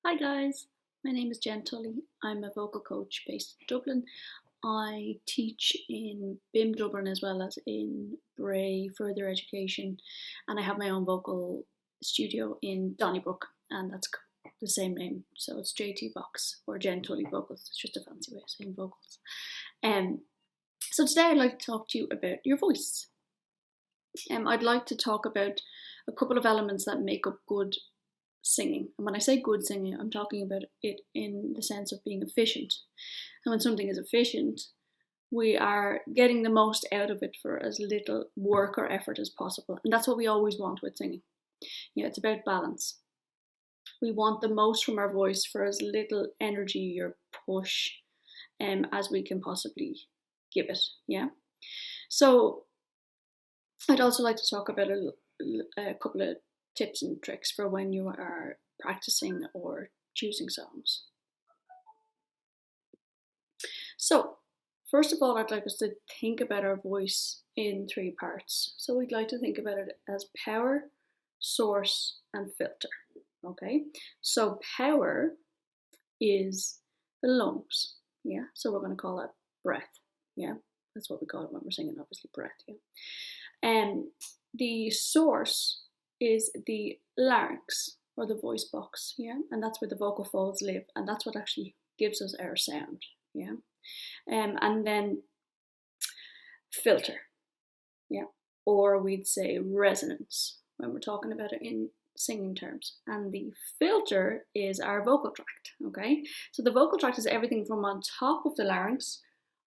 Hi guys, my name is Jen Tully. I'm a vocal coach based in Dublin. I teach in BIM Dublin as well as in Bray Further Education, and I have my own vocal studio in Donnybrook, and that's the same name. So it's JT-VOX or Jen Tully Vocals. It's just a fancy way of saying vocals. Um, so today I'd like to talk to you about your voice. I'd like to talk about a couple of elements that make up good singing. And when I say good singing, I'm talking about it in the sense of being efficient. And when something is efficient, we are getting the most out of it for as little work or effort as possible. And that's what we always want with singing. It's about balance. We want the most from our voice for as little energy or push as we can possibly give it. So I'd also like to talk about a couple of tips and tricks for when you are practicing or choosing songs. So, first of all, I'd like us to think about our voice in three parts. So we'd like to think about it as power, source, and filter. Okay, so power is the lungs. So we're going to call that breath. That's what we call it when we're singing, obviously, breath. And the source is the larynx or the voice box, and that's where the vocal folds live, and that's what actually gives us our sound, and then filter, or we'd say resonance when we're talking about it in singing terms, and the filter is our vocal tract. Okay, so the vocal tract is everything from on top of the larynx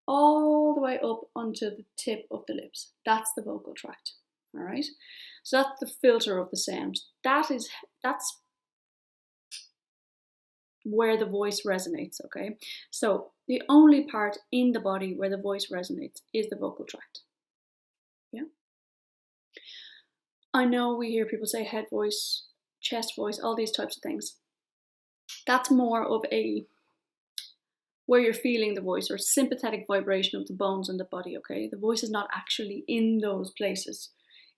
all the way up onto the tip of the lips. That's the vocal tract. All right, so that's the filter of the sound. That's where the voice resonates. Okay, so the only part in the body where the voice resonates is the vocal tract. I know we hear people say head voice, chest voice, all these types of things. That's more of a where you're feeling the voice or sympathetic vibration of the bones in the body. Okay, the voice is not actually in those places.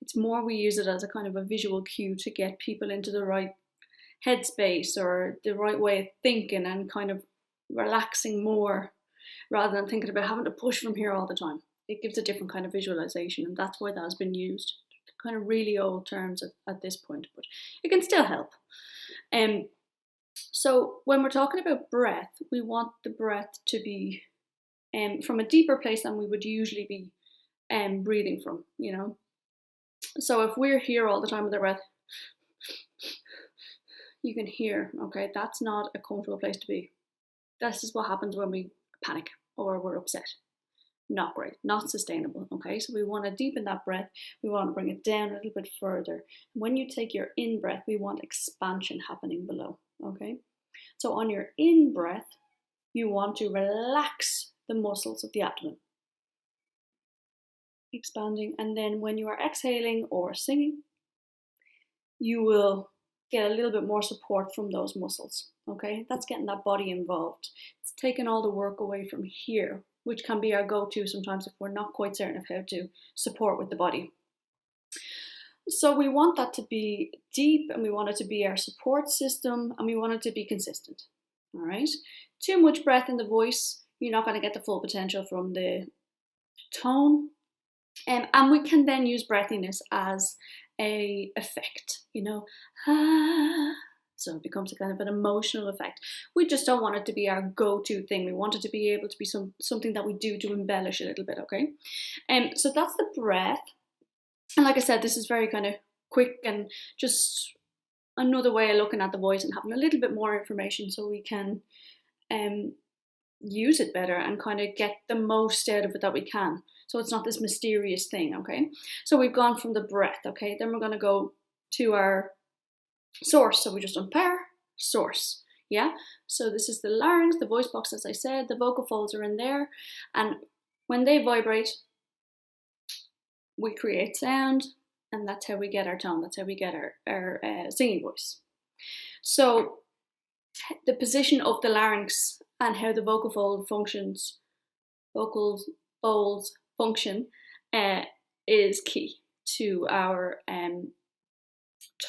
It's more we use it as a kind of a visual cue to get people into the right headspace or the right way of thinking and kind of relaxing more rather than thinking about having to push from here all the time. It gives a different kind of visualization, and that's why that has been used. Kind of really old terms at this point, but it can still help. So when we're talking about breath, we want the breath to be from a deeper place than we would usually be breathing from, So if we're here all the time with our breath, you can hear, okay, that's not a comfortable place to be. This is what happens when we panic or we're upset. Not great, not sustainable. Okay, so we want to deepen that breath. We want to bring it down a little bit further. When you take your in breath, we want expansion happening below. Okay, so on your in breath, you want to relax the muscles of the abdomen, expanding, and then when you are exhaling or singing, you will get a little bit more support from those muscles. Okay, that's getting that body involved. It's taking all the work away from here, which can be our go-to sometimes if we're not quite certain of how to support with the body. So we want that to be deep, and we want it to be our support system, and we want it to be consistent. All right, too much breath in the voice, you're not going to get the full potential from the tone. And we can then use breathiness as a effect, so it becomes a kind of an emotional effect. We just don't want it to be our go-to thing. We want it to be able to be something that we do to embellish a little bit, okay? So that's the breath. And like I said, this is very kind of quick and just another way of looking at the voice and having a little bit more information so we can use it better and kind of get the most out of it that we can. So it's not this mysterious thing, okay? So we've gone from the breath, okay? Then we're going to go to our source. So we just done power, source, So this is the larynx, the voice box, as I said. The vocal folds are in there. And when they vibrate, we create sound. And that's how we get our tone. That's how we get our singing voice. So the position of the larynx and how the vocal folds function is key to our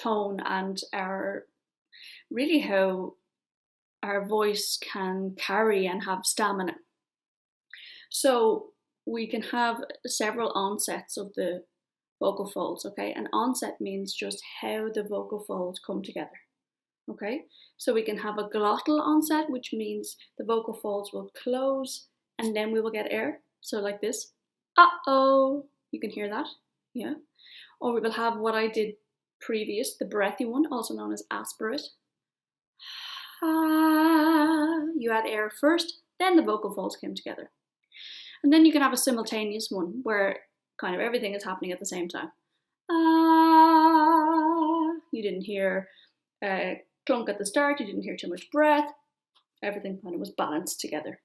tone and our really how our voice can carry and have stamina. So we can have several onsets of the vocal folds, okay? An onset means just how the vocal folds come together, okay? So we can have a glottal onset, which means the vocal folds will close and then we will get air. So like this, uh-oh, you can hear that, yeah? Or we will have what I did previous, the breathy one, also known as aspirate. Ah, you add air first, then the vocal folds came together. And then you can have a simultaneous one where kind of everything is happening at the same time. Ah, you didn't hear a clunk at the start, you didn't hear too much breath, everything kind of was balanced together.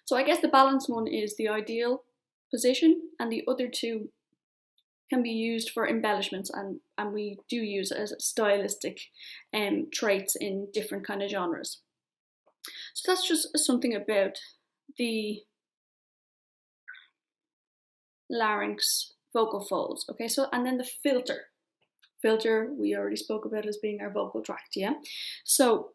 So I guess the balanced one is the ideal position, and the other two can be used for embellishments, and we do use it as stylistic traits in different kind of genres. So that's just something about the larynx vocal folds, okay? So, and then the filter we already spoke about as being our vocal tract, yeah? So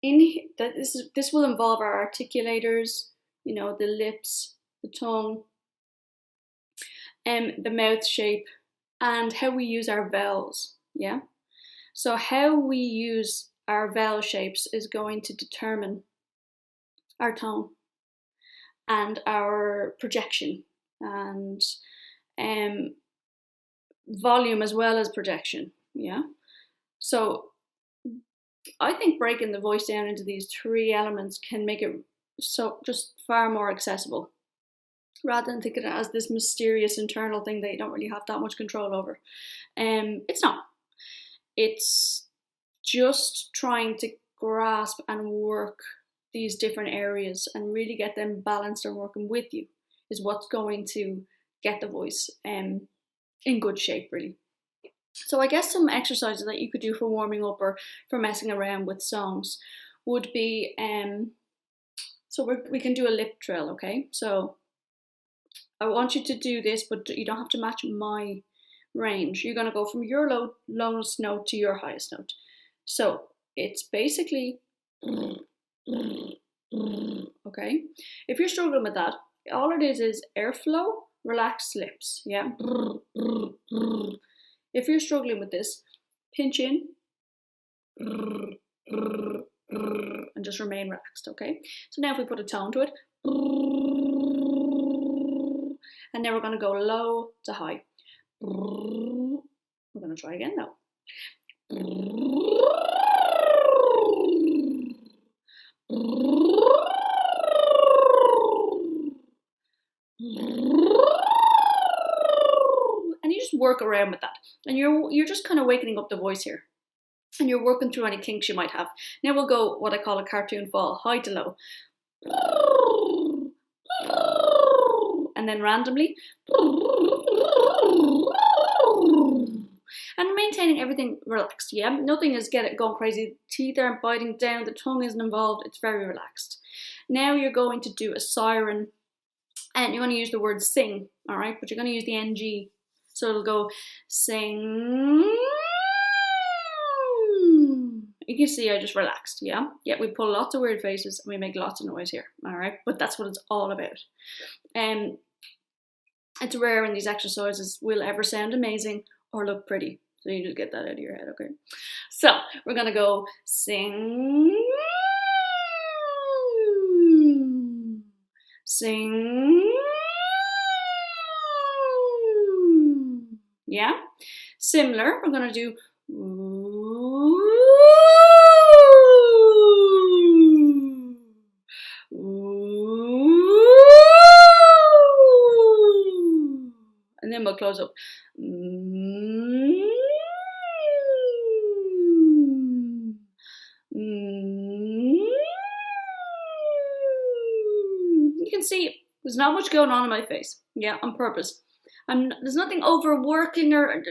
this will involve our articulators, you know, the lips, the tongue, the mouth shape, and how we use our vowels, yeah? So how we use our vowel shapes is going to determine our tone and our projection and volume as well as projection, yeah? So I think breaking the voice down into these three elements can make it so just far more accessible, rather than thinking of it as this mysterious internal thing that you don't really have that much control over. It's not. It's just trying to grasp and work these different areas and really get them balanced and working with you is what's going to get the voice in good shape, really. So I guess some exercises that you could do for warming up or for messing around with songs would be, so we can do a lip trill, okay? So I want you to do this, but you don't have to match my range. You're going to go from your lowest note to your highest note. So it's basically, okay? If you're struggling with that, all it is airflow, relaxed lips, yeah? If you're struggling with this, pinch in and just remain relaxed, okay? So now if we put a tone to it, and then we're going to go low to high. We're going to try again now. And you just work around with that. And you're just kind of wakening up the voice here. And you're working through any kinks you might have. Now we'll go what I call a cartoon fall, high to low. And then randomly. And maintaining everything relaxed, yeah? Nothing is going crazy. Teeth aren't biting down, the tongue isn't involved, it's very relaxed. Now you're going to do a siren, and you're going to use the word sing, all right? But you're going to use the NG. So it'll go sing. You can see I just relaxed, yeah? Yeah, we pull lots of weird faces and we make lots of noise here, all right? But that's what it's all about. It's rare when these exercises will ever sound amazing or look pretty. So you just get that out of your head, okay? So we're gonna go sing, sing, yeah? Similar, we're gonna do and then we'll close up. You can see there's not much going on in my face. Yeah, on purpose. There's nothing overworking or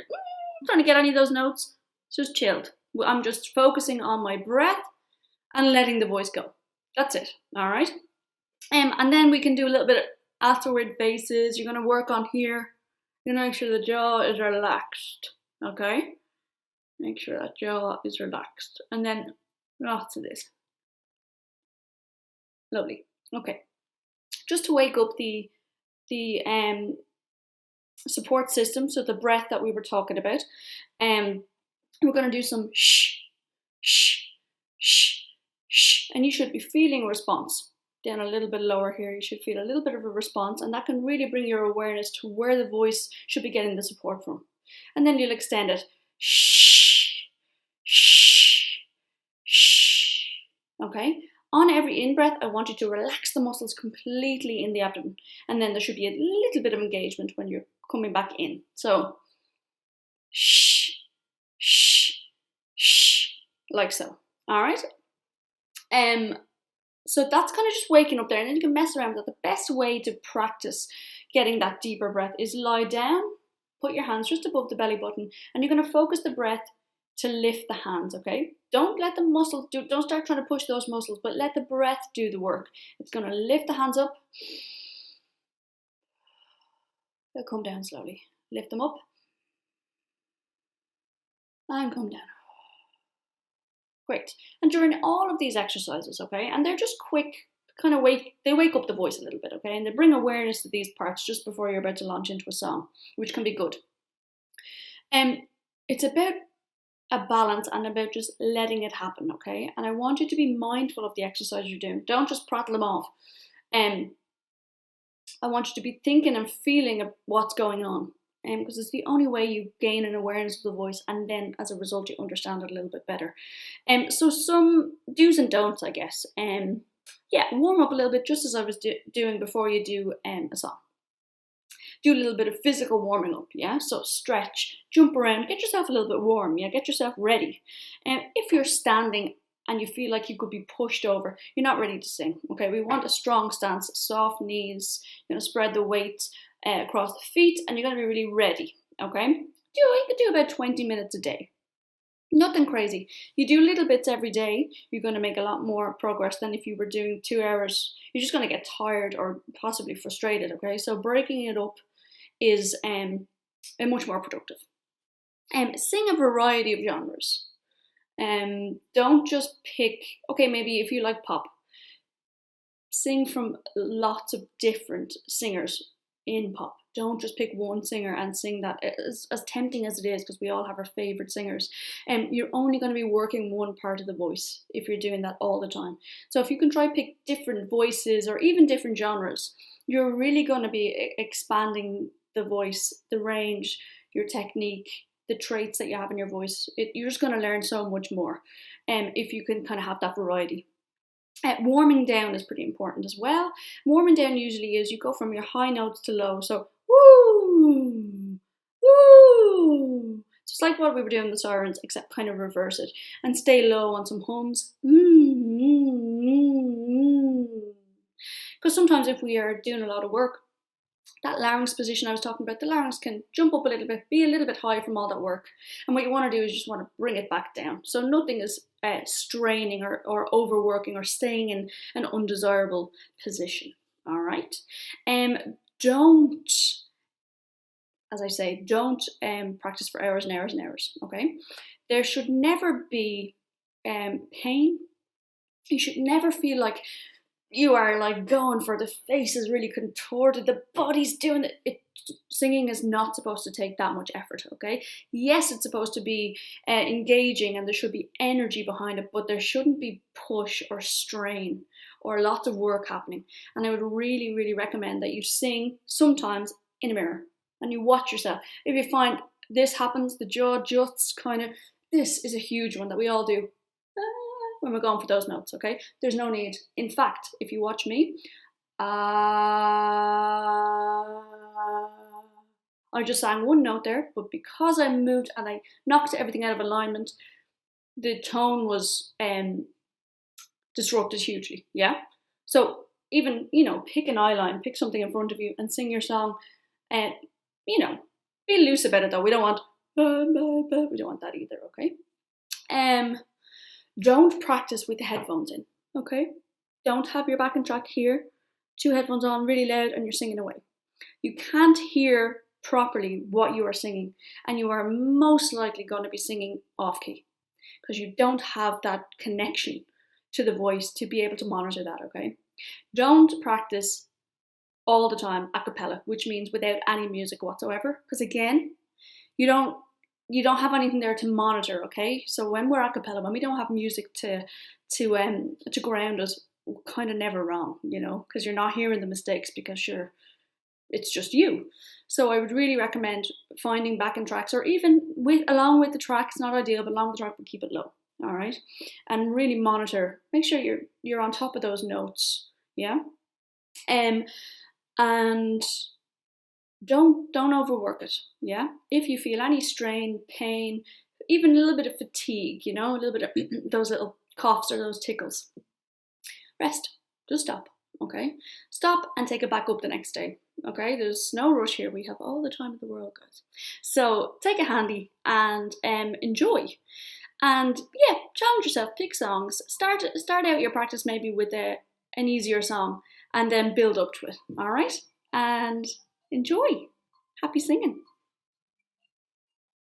trying to get any of those notes. It's just chilled. I'm just focusing on my breath and letting the voice go. That's it. All right. And then we can do a little bit of afterward faces. You're going to work on here. You're going to make sure the jaw is relaxed. Okay. Make sure that jaw is relaxed. And then Lots of this. Lovely. Okay. Just to wake up the support system, so the breath that we were talking about, we're going to do some shh, shh, shh, shh, and you should be feeling a response. Down a little bit lower here, you should feel a little bit of a response, and that can really bring your awareness to where the voice should be getting the support from. And then you'll extend it. Shh, shh, shh. Okay? On every in-breath, I want you to relax the muscles completely in the abdomen, and then there should be a little bit of engagement when you're coming back in. So, shh, shh, shh, like so. All right? So that's kind of just waking up there, and then you can mess around with it. The best way to practice getting that deeper breath is lie down, put your hands just above the belly button, and you're going to focus the breath to lift the hands, okay? Don't let the muscles don't start trying to push those muscles, but let the breath do the work. It's going to lift the hands up. They'll come down slowly. Lift them up. And come down. Great. And during all of these exercises, okay, and they're just quick, kind of they wake up the voice a little bit, okay, and they bring awareness to these parts just before you're about to launch into a song, which can be good. It's about a balance and about just letting it happen, okay? And I want you to be mindful of the exercise you're doing. Don't just prattle them off. I want you to be thinking and feeling of what's going on. Because it's the only way you gain an awareness of the voice, and then as a result you understand it a little bit better. So some do's and don'ts, I guess. Yeah, warm up a little bit, just as I was doing before you do a song. Do a little bit of physical warming up, yeah? So stretch, jump around, get yourself a little bit warm, yeah? Get yourself ready. If you're standing and you feel like you could be pushed over, you're not ready to sing, okay? We want a strong stance, soft knees, you're going to spread the weight across the feet, and you're going to be really ready, okay? You could do about 20 minutes a day. Nothing crazy. You do little bits every day, you're going to make a lot more progress than if you were doing 2 hours. You're just going to get tired or possibly frustrated, okay? So breaking it up is much more productive. Sing a variety of genres. Don't just pick, okay, maybe if you like pop, sing from lots of different singers in pop. Don't just pick one singer and sing that, as tempting as it is, because we all have our favorite singers. You're only going to be working one part of the voice if you're doing that all the time. So if you can try pick different voices or even different genres, you're really going to be expanding the voice, the range, your technique, the traits that you have in your voice. You're just going to learn so much more if you can kind of have that variety. Warming down is pretty important as well. Warming down usually is you go from your high notes to low. So, woo, woo. It's like what we were doing with the sirens, except kind of reverse it. And stay low on some hums. Because sometimes if we are doing a lot of work, that larynx position I was talking about, the larynx can jump up a little bit, be a little bit high from all that work. And what you want to do is you just want to bring it back down. So nothing is straining or overworking or staying in an undesirable position. All right. Don't, as I say, don't practice for hours and hours and hours. Okay. There should never be pain. You should never feel like you are like going for the face is really contorted, the body's doing it. Singing is not supposed to take that much effort, okay? Yes, it's supposed to be engaging and there should be energy behind it, but there shouldn't be push or strain or lots of work happening. And I would really, really recommend that you sing sometimes in a mirror and you watch yourself. If you find this happens, the jaw juts kind of, this is a huge one that we all do when we're going for those notes, okay? There's no need. In fact, if you watch me, I just sang one note there, but because I moved and I knocked everything out of alignment, the tone was disrupted hugely, yeah? So even, pick an eye line, pick something in front of you and sing your song, and, be loose about it though. We don't want that either, okay? Don't practice with the headphones in, okay? Don't have your backing track here, 2 headphones on really loud and you're singing away. You can't hear properly what you are singing and you are most likely going to be singing off key. because you don't have that connection to the voice to be able to monitor that, okay? Don't practice all the time a cappella, which means without any music whatsoever, because again, you don't have anything there to monitor, okay? So when we're a cappella, when we don't have music to ground us, we're kind of never wrong, you know, because you're not hearing the mistakes because it's just you. So I would really recommend finding backing tracks, or even along with the track. It's not ideal, but along with the track, but keep it low. All right, and really monitor. Make sure you're on top of those notes. Yeah, and don't overwork it. Yeah, if you feel any strain, pain, even a little bit of fatigue, you know, a little bit of those little coughs or those tickles, rest. Just stop. Okay, stop and take it back up the next day. Okay, there's no rush here. We have all the time in the world, guys. So take it handy and enjoy. And yeah, challenge yourself. Pick songs. Start out your practice maybe with an easier song, and then build up to it. All right, and enjoy. Happy singing.